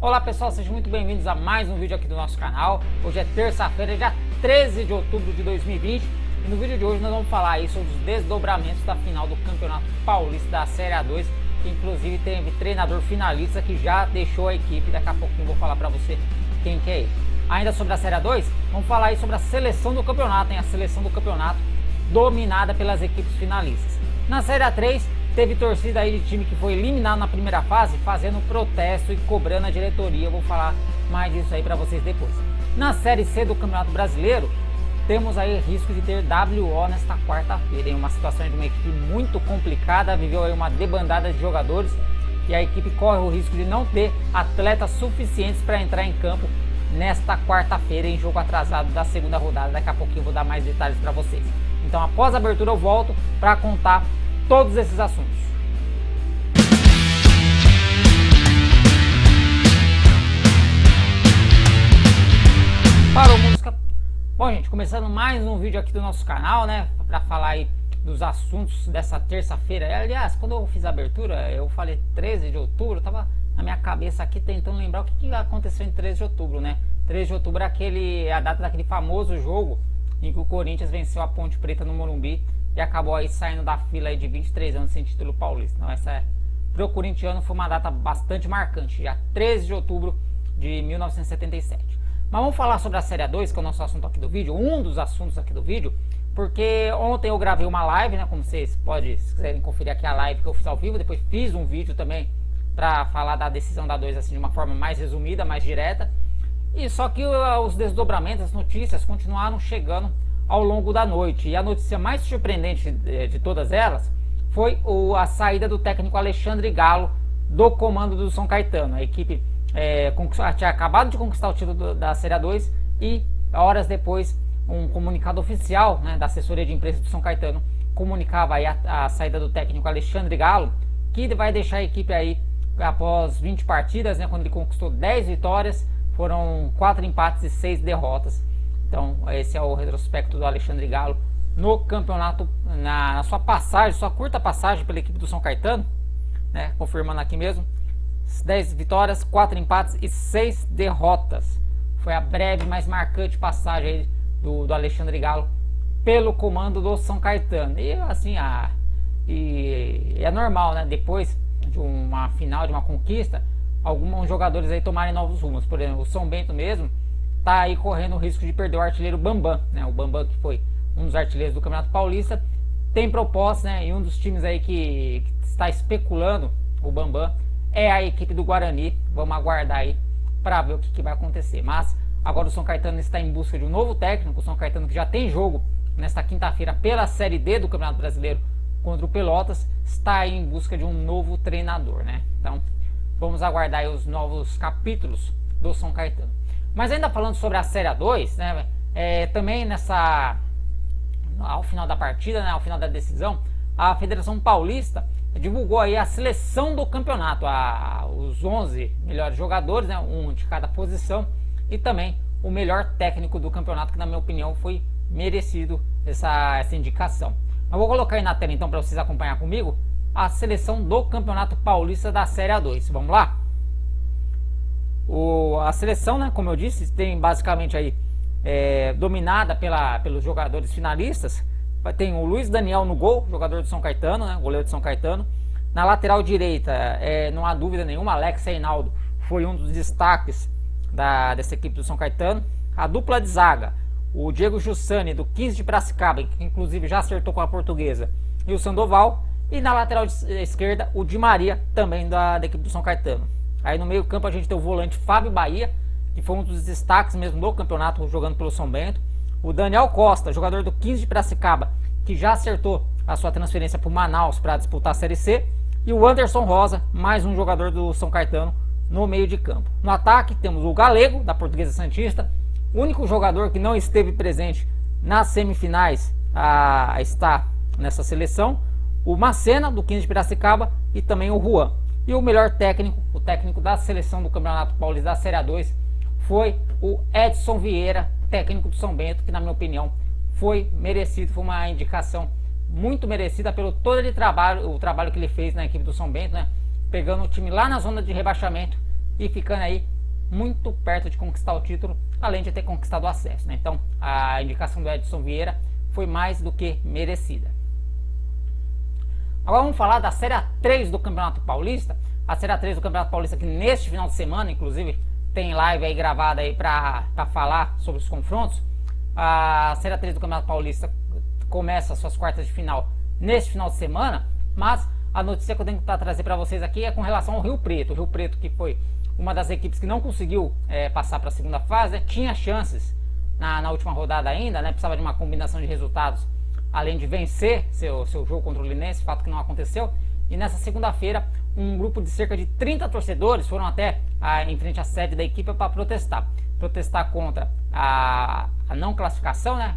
Olá pessoal, sejam muito bem-vindos a mais um vídeo aqui do nosso canal. Hoje é terça-feira, dia 13 de outubro de 2020 e no vídeo de hoje nós vamos falar aí sobre os desdobramentos da final do Campeonato Paulista da Série A2, que inclusive teve treinador finalista que já deixou a equipe. Daqui a pouquinho eu vou falar para você quem que é ele. Ainda sobre a Série A2, vamos falar aí sobre a seleção do campeonato, a seleção do campeonato dominada pelas equipes finalistas. Na Série A3, teve torcida aí de time que foi eliminado na primeira fase, fazendo protesto e cobrando a diretoria. Eu vou falar mais disso aí para vocês depois. Na Série C do Campeonato Brasileiro, temos aí risco de ter WO nesta quarta-feira. Uma situação de uma equipe muito complicada, viveu aí uma debandada de jogadores e a equipe corre o risco de não ter atletas suficientes para entrar em campo nesta quarta-feira em jogo atrasado da segunda rodada. Daqui a pouquinho eu vou dar mais detalhes para vocês. Então após a abertura eu volto para contar todos esses assuntos. Parou música. Bom, gente, começando mais um vídeo aqui do nosso canal, né, para falar aí dos assuntos dessa terça-feira. Aliás, quando eu fiz a abertura, eu falei 13 de outubro, tava na minha cabeça aqui tentando lembrar o que aconteceu em 13 de outubro, né? 13 de outubro é a data daquele famoso jogo em que o Corinthians venceu a Ponte Preta no Morumbi e acabou aí saindo da fila aí de 23 anos sem título paulista. Então essa pro corintiano foi uma data bastante marcante, já 13 de outubro de 1977. Mas vamos falar sobre a Série A2, que é o nosso assunto aqui do vídeo, um dos assuntos aqui do vídeo, porque ontem eu gravei uma live, né, como vocês podem, se quiserem conferir aqui a live que eu fiz ao vivo, depois fiz um vídeo também para falar da decisão da 2 assim de uma forma mais resumida, mais direta. E só que os desdobramentos, as notícias continuaram chegando ao longo da noite. E a notícia mais surpreendente de todas elas foi a saída do técnico Alexandre Galo do comando do São Caetano. A equipe tinha acabado de conquistar o título da Série A2 e horas depois um comunicado oficial, né, da assessoria de imprensa do São Caetano comunicava aí a saída do técnico Alexandre Galo, que vai deixar a equipe aí após 20 partidas, né, quando ele conquistou 10 vitórias, foram 4 empates e 6 derrotas. Então esse é o retrospecto do Alexandre Galo no campeonato, na sua passagem, sua curta passagem pela equipe do São Caetano, né, confirmando aqui mesmo, 10 vitórias, 4 empates e 6 derrotas. Foi a breve, mas marcante passagem aí do Alexandre Galo pelo comando do São Caetano. E assim, é normal, né, depois de uma final, de uma conquista, alguns jogadores aí tomarem novos rumos. Por exemplo, o São Bento mesmo tá aí correndo o risco de perder o artilheiro Bambam, né? O Bambam, que foi um dos artilheiros do Campeonato Paulista, tem proposta, né? E um dos times aí que está especulando o Bambam é a equipe do Guarani. Vamos aguardar aí para ver o que vai acontecer. Mas agora o São Caetano está em busca de um novo técnico. O São Caetano, que já tem jogo nesta quinta-feira pela Série D do Campeonato Brasileiro contra o Pelotas, está aí em busca de um novo treinador, né? Então vamos aguardar aí os novos capítulos do São Caetano. Mas ainda falando sobre a Série A2, né, também ao final da partida, né, ao final da decisão, a Federação Paulista divulgou aí a seleção do campeonato, os 11 melhores jogadores, né, um de cada posição, e também o melhor técnico do campeonato, que na minha opinião foi merecido essa indicação. Eu vou colocar aí na tela então para vocês acompanhar comigo a seleção do Campeonato Paulista da Série A2. Vamos lá? A seleção, né, como eu disse, tem basicamente aí dominada pelos jogadores finalistas. Tem o Luiz Daniel no gol, jogador do São Caetano, né, goleiro de São Caetano. Na lateral direita, não há dúvida nenhuma, Alex Reinaldo foi um dos destaques dessa equipe do São Caetano. A dupla de zaga, o Diego Jussani do 15 de Piracicaba, que inclusive já acertou com a Portuguesa, e o Sandoval. E na lateral esquerda, o Di Maria, também da equipe do São Caetano. Aí no meio campo a gente tem o volante Fábio Bahia, que foi um dos destaques mesmo do campeonato, jogando pelo São Bento. O Daniel Costa, jogador do 15 de Piracicaba, que já acertou a sua transferência para o Manaus para disputar a Série C. E o Anderson Rosa, mais um jogador do São Caetano no meio de campo. No ataque temos o Galego, da Portuguesa Santista, o único jogador que não esteve presente nas semifinais a estar nessa seleção. O Macena, do 15 de Piracicaba, e também o Juan. E o melhor técnico, o técnico da seleção do Campeonato Paulista da Série A2, foi o Edson Vieira, técnico do São Bento, que na minha opinião foi merecido, foi uma indicação muito merecida pelo o trabalho que ele fez na equipe do São Bento, né? Pegando o time lá na zona de rebaixamento e ficando aí muito perto de conquistar o título, além de ter conquistado o acesso, né? Então a indicação do Edson Vieira foi mais do que merecida. Agora vamos falar da Série A3 do Campeonato Paulista. A Série A3 do Campeonato Paulista que neste final de semana, inclusive, tem live aí gravada aí para falar sobre os confrontos. A Série A3 do Campeonato Paulista começa suas quartas de final neste final de semana, mas a notícia que eu tenho que trazer para vocês aqui é com relação ao Rio Preto. O Rio Preto, que foi uma das equipes que não conseguiu passar para a segunda fase, né? Tinha chances na última rodada ainda, né? Precisava de uma combinação de resultados, além de vencer seu jogo contra o Linense, fato que não aconteceu. E nessa segunda-feira, um grupo de cerca de 30 torcedores foram até em frente à sede da equipe para protestar contra a não classificação, né?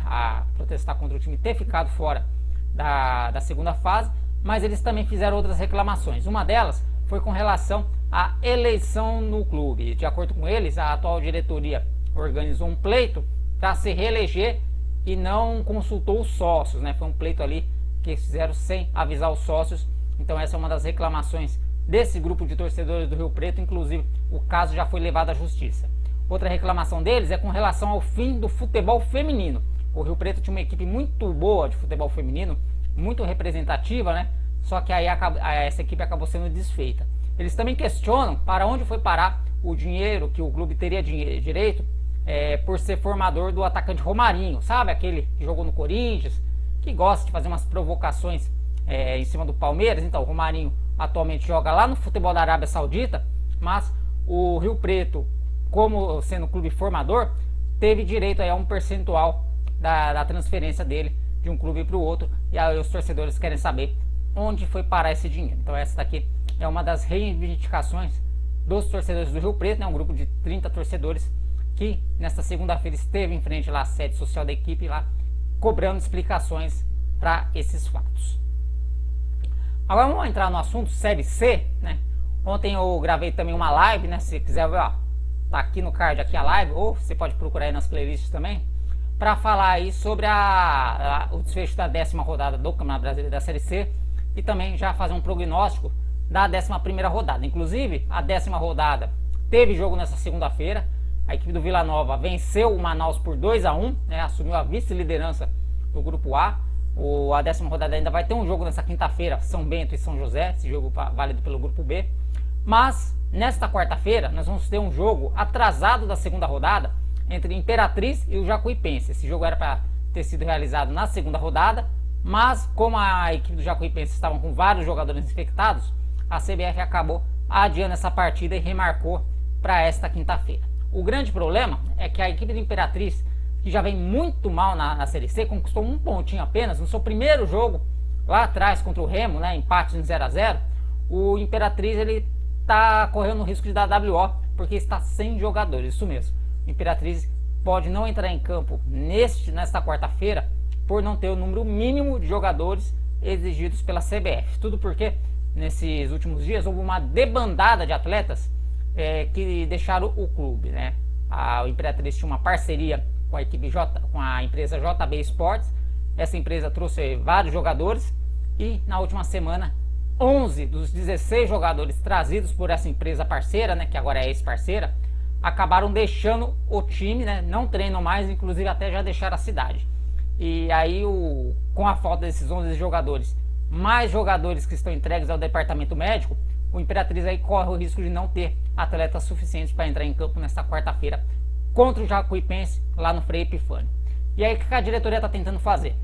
Protestar contra o time ter ficado fora da segunda fase, mas eles também fizeram outras reclamações. Uma delas foi com relação à eleição no clube. De acordo com eles, a atual diretoria organizou um pleito para se reeleger e não consultou os sócios, né? Foi um pleito ali que fizeram sem avisar os sócios. Então essa é uma das reclamações desse grupo de torcedores do Rio Preto. Inclusive o caso já foi levado à justiça. Outra reclamação deles é com relação ao fim do futebol feminino. O Rio Preto tinha uma equipe muito boa de futebol feminino, muito representativa, né? Só que aí essa equipe acabou sendo desfeita. Eles também questionam para onde foi parar o dinheiro que o clube teria direito por ser formador do atacante Romarinho, sabe? Aquele que jogou no Corinthians, que gosta de fazer umas provocações em cima do Palmeiras. Então o Romarinho atualmente joga lá no futebol da Arábia Saudita, mas o Rio Preto, como sendo clube formador, teve direito a um percentual da transferência dele de um clube para o outro, e aí os torcedores querem saber onde foi parar esse dinheiro. Então essa daqui é uma das reivindicações dos torcedores do Rio Preto, né? Um grupo de 30 torcedores que nesta segunda-feira esteve em frente lá à sede social da equipe, lá cobrando explicações para esses fatos. Agora vamos entrar no assunto Série C, né? Ontem eu gravei também uma live, né? Se quiser ver, ó, tá aqui no card aqui a live, ou você pode procurar aí nas playlists também, para falar aí sobre o desfecho da 10ª rodada do Campeonato Brasileiro da Série C e também já fazer um prognóstico da 11ª rodada. Inclusive, a 10ª rodada teve jogo nessa segunda-feira. A equipe do Vila Nova venceu o Manaus por 2-1, né? Assumiu a vice-liderança do Grupo A. A 10ª rodada ainda vai ter um jogo nessa quinta-feira, São Bento e São José, esse jogo válido pelo Grupo B. Mas, nesta quarta-feira, nós vamos ter um jogo atrasado da segunda rodada entre Imperatriz e o Jacuipense. Esse jogo era para ter sido realizado na segunda rodada, mas como a equipe do Jacuipense estava com vários jogadores infectados, a CBF acabou adiando essa partida e remarcou para esta quinta-feira. O grande problema é que a equipe do Imperatriz, que já vem muito mal na Série C, conquistou um pontinho apenas no seu primeiro jogo lá atrás contra o Remo, né, empate em 0-0. O Imperatriz ele está correndo o risco de dar WO porque está sem jogadores, isso mesmo. O Imperatriz pode não entrar em campo nesta quarta-feira por não ter o número mínimo de jogadores exigidos pela CBF. Tudo porque nesses últimos dias houve uma debandada de atletas que deixaram o clube, né? O Imperatriz tinha uma parceria com a equipe com a empresa JB Sports. Essa empresa trouxe vários jogadores e na última semana 11 dos 16 jogadores trazidos por essa empresa parceira, né, que agora é ex-parceira, acabaram deixando o time, né, não treinam mais, inclusive até já deixaram a cidade. E aí com a falta desses 11 jogadores, mais jogadores que estão entregues ao departamento médico, o Imperatriz aí corre o risco de não ter atletas suficientes para entrar em campo nesta quarta-feira contra o Jacuipense lá no Frei Epifânio. E aí o que a diretoria está tentando fazer?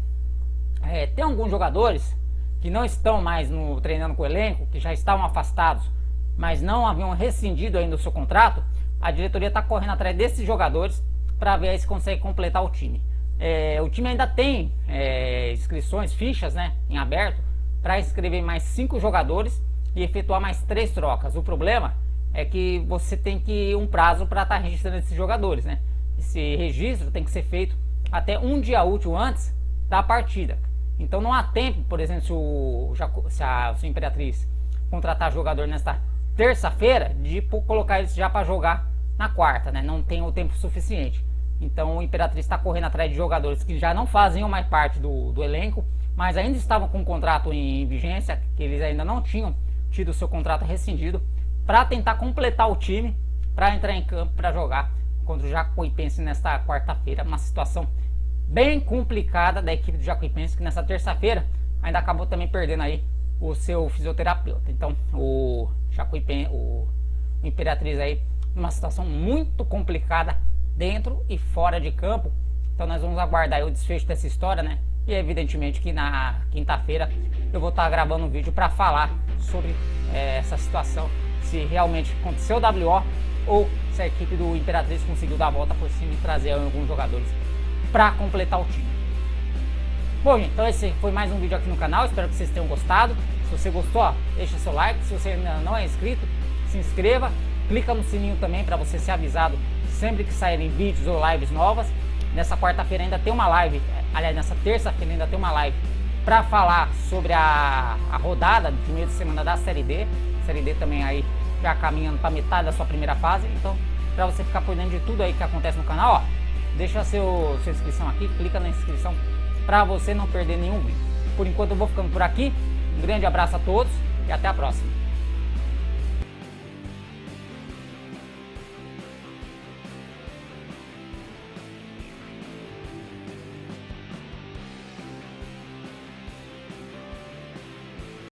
Tem alguns jogadores que não estão mais treinando com o elenco, que já estavam afastados, mas não haviam rescindido ainda o seu contrato. A diretoria está correndo atrás desses jogadores para ver se consegue completar o time. O time ainda tem inscrições, fichas, né, em aberto, para inscrever mais 5 jogadores e efetuar mais 3 trocas. O problema é que você tem que um prazo para estar registrando esses jogadores, né? Esse registro tem que ser feito até um dia útil antes da partida. Então não há tempo, por exemplo, se a Imperatriz contratar jogador nesta terça-feira, de colocar eles já para jogar na quarta, né? Não tem o tempo suficiente. Então o Imperatriz está correndo atrás de jogadores que já não faziam mais parte do elenco, mas ainda estavam com o contrato em vigência, que eles ainda não tinham tido o seu contrato rescindido, para tentar completar o time para entrar em campo para jogar contra o Jacuipense nesta quarta-feira. Uma situação bem complicada da equipe do Jacuipense, que nessa terça-feira ainda acabou também perdendo aí o seu fisioterapeuta. Então o Jacuipense, o Imperatriz aí numa situação muito complicada dentro e fora de campo. Então nós vamos aguardar aí o desfecho dessa história, né? E evidentemente que na quinta-feira eu vou estar gravando um vídeo para falar sobre essa situação, se realmente aconteceu o WO ou se a equipe do Imperatriz conseguiu dar a volta por cima e trazer alguns jogadores para completar o time. Bom, gente, então esse foi mais um vídeo aqui no canal, espero que vocês tenham gostado. Se você gostou, ó, deixa seu like, se você ainda não é inscrito, se inscreva, clica no sininho também para você ser avisado sempre que saírem vídeos ou lives novas. Nessa quarta-feira ainda tem uma live, aliás, nessa terça-feira ainda tem uma live para falar sobre a rodada de meio de semana da Série D. Série D também aí já caminhando para metade da sua primeira fase. Então, para você ficar por dentro de tudo aí que acontece no canal, ó, deixa sua inscrição aqui, clica na inscrição para você não perder nenhum vídeo. Por enquanto eu vou ficando por aqui. Um grande abraço a todos e até a próxima.